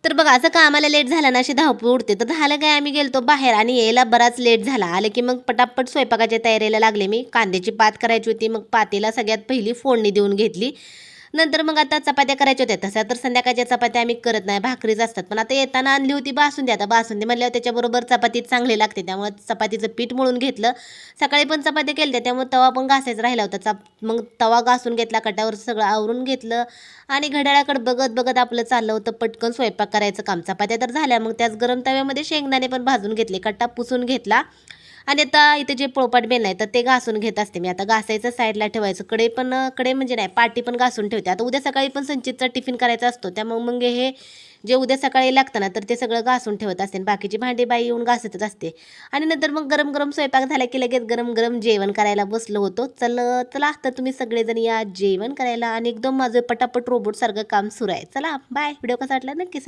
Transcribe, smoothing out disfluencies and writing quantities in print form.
तर बघा असं कामाला लेट झाला ना, अशी धावपळ उडते. तर झालं काय, आम्ही गेलतो बाहेर आणि यायला बराच लेट झाला. आलं की मग पटापट स्वयंपाकाच्या तयारीला लागले मी. कांद्याची पात करायची होती. मग पातेला सगळ्यात पहिली फोडणी देऊन घेतली. नंतर मग आता चपात्या करायच्या होत्या. तशा तर संध्याकाळच्या चपात्या आम्ही करत नाही, भाकरीच असतात. पण आता येताना आणली होती बासुंदी. आता बासुंदी म्हणल्यावर त्याच्याबरोबर चपाती चांगली लागते. त्यामुळे चपातीचं पीठ मळून घेतलं. सकाळी पण चपात्या केल्या त्यामुळे तवा पण घासायचा राहिला होता. मग तवा घासून घेतला, कट्यावर सगळं आवरून घेतलं आणि घड्याळाकडे बघत बघत आपलं चाललं होतं पटकन स्वयंपाक करायचं काम. चपात्या तर झाल्या. मग त्याच गरम तव्यामध्ये शेंगदाणे पण भाजून घेतले, कट्टा पुसून घेतला आणि आता इथे जे पोळपाट बेलन आहे तर ते घासून घेत असते मी. आता घासायचं साईडला ठेवायचं. कडे म्हणजे नाही, पाटी पण घासून ठेवते. आता उद्या सकाळी पण संचितचा टिफिन करायचा असतो. त्यामुळे मग हे जे उद्या सकाळी लागतं ना तर ते सगळं घासून ठेवत असते आणि बाकीची भांडी बाई येऊन घासतच असते. आणि नंतर मग गरम गरम स्वयंपाक झाला की लगेच गरम गरम जेवण करायला बसलो होतो. चला तर तुम्ही सगळेजण या जेवण करायला आणि एकदम माझं पटापट रोबोटसारखं काम सुरू आहे. चला बाय. व्हिडिओ कसा वाटला नक्की सांगा.